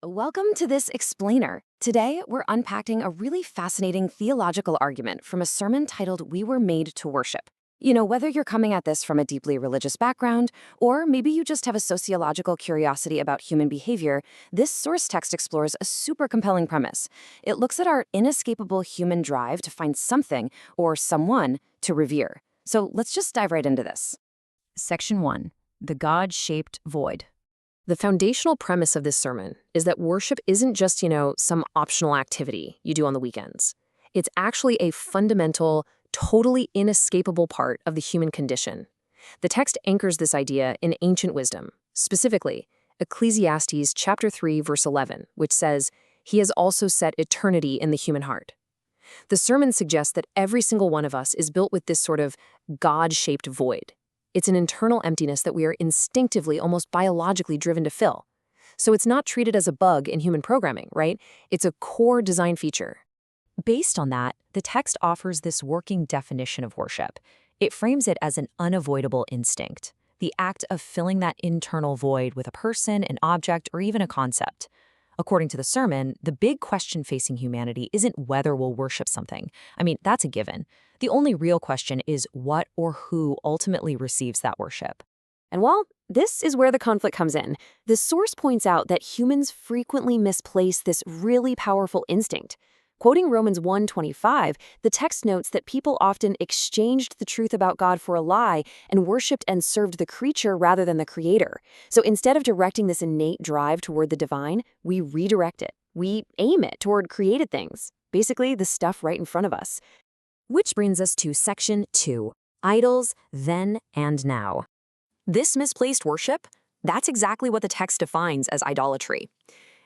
Welcome to this explainer. Today, we're unpacking a really fascinating theological argument from a sermon titled We Were Made to Worship. Whether you're coming at this from a deeply religious background, or maybe you just have a sociological curiosity about human behavior, this source text explores a super compelling premise. It looks at our inescapable human drive to find something, or someone, to revere. So let's just dive right into this. Section 1. The God-shaped void. The foundational premise of this sermon is that worship isn't just, some optional activity you do on the weekends. It's actually a fundamental, totally inescapable part of the human condition. The text anchors this idea in ancient wisdom, specifically Ecclesiastes chapter 3, verse 11, which says, "He has also set eternity in the human heart." The sermon suggests that every single one of us is built with this sort of God-shaped void. It's an internal emptiness that we are instinctively, almost biologically driven to fill. So it's not treated as a bug in human programming, right? It's a core design feature. Based on that, the text offers this working definition of worship. It frames it as an unavoidable instinct, the act of filling that internal void with a person, an object, or even a concept. According to the sermon, the big question facing humanity isn't whether we'll worship something. I mean, that's a given. The only real question is what or who ultimately receives that worship. And well, this is where the conflict comes in. The source points out that humans frequently misplace this really powerful instinct. Quoting Romans 1:25, the text notes that people often exchanged the truth about God for a lie and worshipped and served the creature rather than the creator. So instead of directing this innate drive toward the divine, we redirect it. We aim it toward created things, basically the stuff right in front of us. Which brings us to section 2, idols, then and now. This misplaced worship, that's exactly what the text defines as idolatry.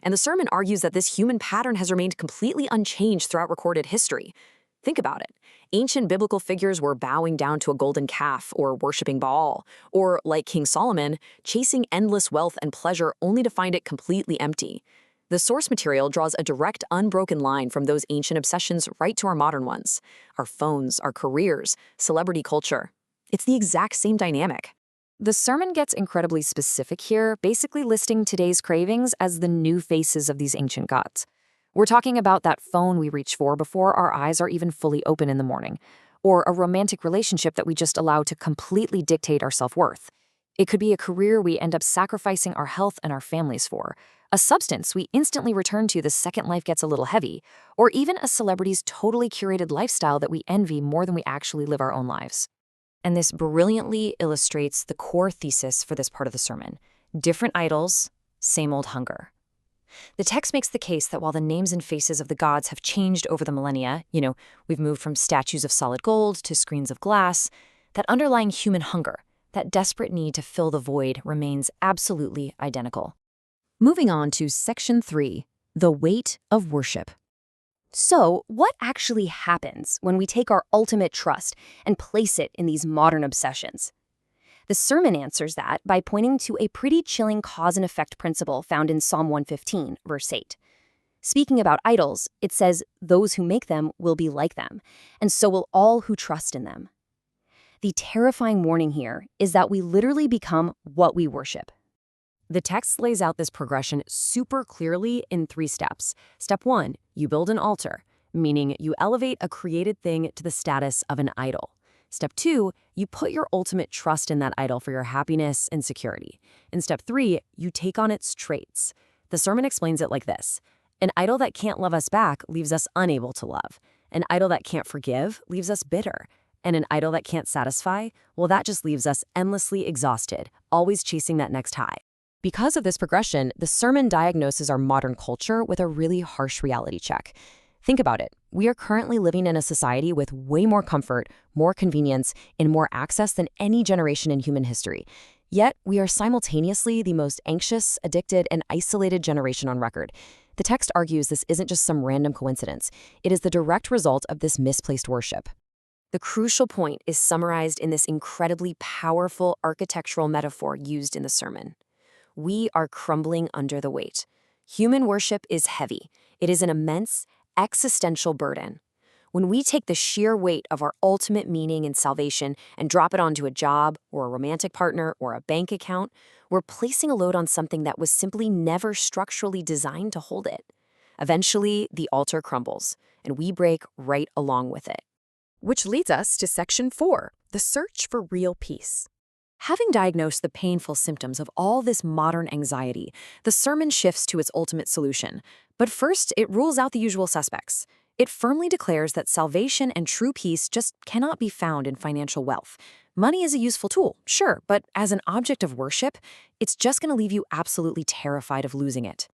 And the sermon argues that this human pattern has remained completely unchanged throughout recorded history. Think about it. Ancient biblical figures were bowing down to a golden calf or worshiping Baal, or, like King Solomon, chasing endless wealth and pleasure only to find it completely empty. The source material draws a direct, unbroken line from those ancient obsessions right to our modern ones. Our phones, our careers, celebrity culture. It's the exact same dynamic. The sermon gets incredibly specific here, basically listing today's cravings as the new faces of these ancient gods. We're talking about that phone we reach for before our eyes are even fully open in the morning, or a romantic relationship that we just allow to completely dictate our self-worth. It could be a career we end up sacrificing our health and our families for, a substance we instantly return to the second life gets a little heavy, or even a celebrity's totally curated lifestyle that we envy more than we actually live our own lives. And this brilliantly illustrates the core thesis for this part of the sermon. Different idols, same old hunger. The text makes the case that while the names and faces of the gods have changed over the millennia, we've moved from statues of solid gold to screens of glass, that underlying human hunger, that desperate need to fill the void remains absolutely identical. Moving on to section 3, the weight of worship. So, what actually happens when we take our ultimate trust and place it in these modern obsessions? The sermon answers that by pointing to a pretty chilling cause and effect principle found in Psalm 115, verse 8. Speaking about idols, it says, "Those who make them will be like them, and so will all who trust in them." The terrifying warning here is that we literally become what we worship. The text lays out this progression super clearly in 3 steps. Step 1, you build an altar, meaning you elevate a created thing to the status of an idol. Step 2, you put your ultimate trust in that idol for your happiness and security. In step 3, you take on its traits. The sermon explains it like this. An idol that can't love us back leaves us unable to love. An idol that can't forgive leaves us bitter. And an idol that can't satisfy, well, that just leaves us endlessly exhausted, always chasing that next high. Because of this progression, the sermon diagnoses our modern culture with a really harsh reality check. Think about it. We are currently living in a society with way more comfort, more convenience, and more access than any generation in human history. Yet, we are simultaneously the most anxious, addicted, and isolated generation on record. The text argues this isn't just some random coincidence. It is the direct result of this misplaced worship. The crucial point is summarized in this incredibly powerful architectural metaphor used in the sermon. We are crumbling under the weight. Human worship is heavy. It is an immense, existential burden. When we take the sheer weight of our ultimate meaning in salvation and drop it onto a job or a romantic partner or a bank account, we're placing a load on something that was simply never structurally designed to hold it. Eventually, the altar crumbles, and we break right along with it. Which leads us to Section 4, the search for real peace. Having diagnosed the painful symptoms of all this modern anxiety, the sermon shifts to its ultimate solution. But first, it rules out the usual suspects. It firmly declares that salvation and true peace just cannot be found in financial wealth. Money is a useful tool, sure, but as an object of worship, it's just going to leave you absolutely terrified of losing it.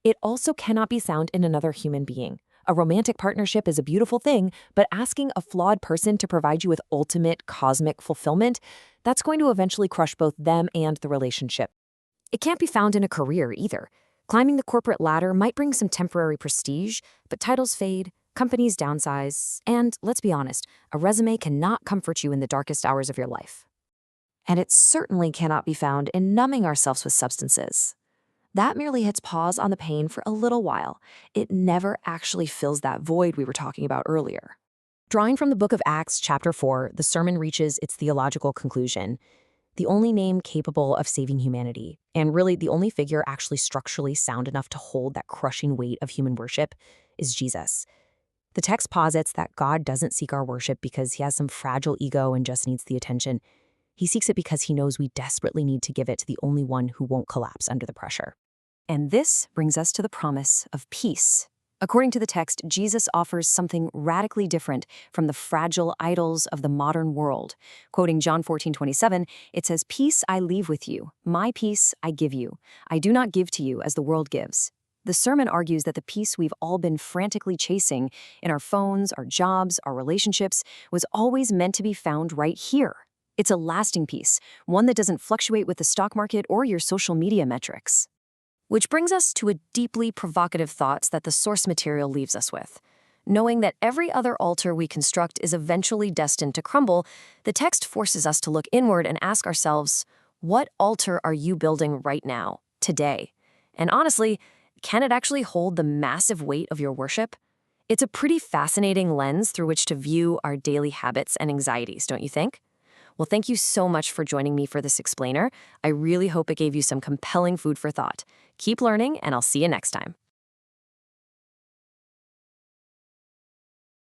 It also cannot be found in another human being. A romantic partnership is a beautiful thing, but asking a flawed person to provide you with ultimate cosmic fulfillment, that's going to eventually crush both them and the relationship. It can't be found in a career either. Climbing the corporate ladder might bring some temporary prestige, but titles fade, companies downsize, and let's be honest, a resume cannot comfort you in the darkest hours of your life. And it certainly cannot be found in numbing ourselves with substances. That merely hits pause on the pain for a little while. It never actually fills that void we were talking about earlier. Drawing from the book of Acts, chapter 4, the sermon reaches its theological conclusion. The only name capable of saving humanity, and really the only figure actually structurally sound enough to hold that crushing weight of human worship, is Jesus. The text posits that God doesn't seek our worship because he has some fragile ego and just needs the attention. He seeks it because he knows we desperately need to give it to the only one who won't collapse under the pressure. And this brings us to the promise of peace. According to the text, Jesus offers something radically different from the fragile idols of the modern world. Quoting John 14:27, it says, "Peace I leave with you, my peace I give you. I do not give to you as the world gives." The sermon argues that the peace we've all been frantically chasing in our phones, our jobs, our relationships, was always meant to be found right here. It's a lasting peace, one that doesn't fluctuate with the stock market or your social media metrics. Which brings us to a deeply provocative thought that the source material leaves us with. Knowing that every other altar we construct is eventually destined to crumble, the text forces us to look inward and ask ourselves, what altar are you building right now, today? And honestly, can it actually hold the massive weight of your worship? It's a pretty fascinating lens through which to view our daily habits and anxieties, don't you think? Well, thank you so much for joining me for this explainer. I really hope it gave you some compelling food for thought. Keep learning, and I'll see you next time.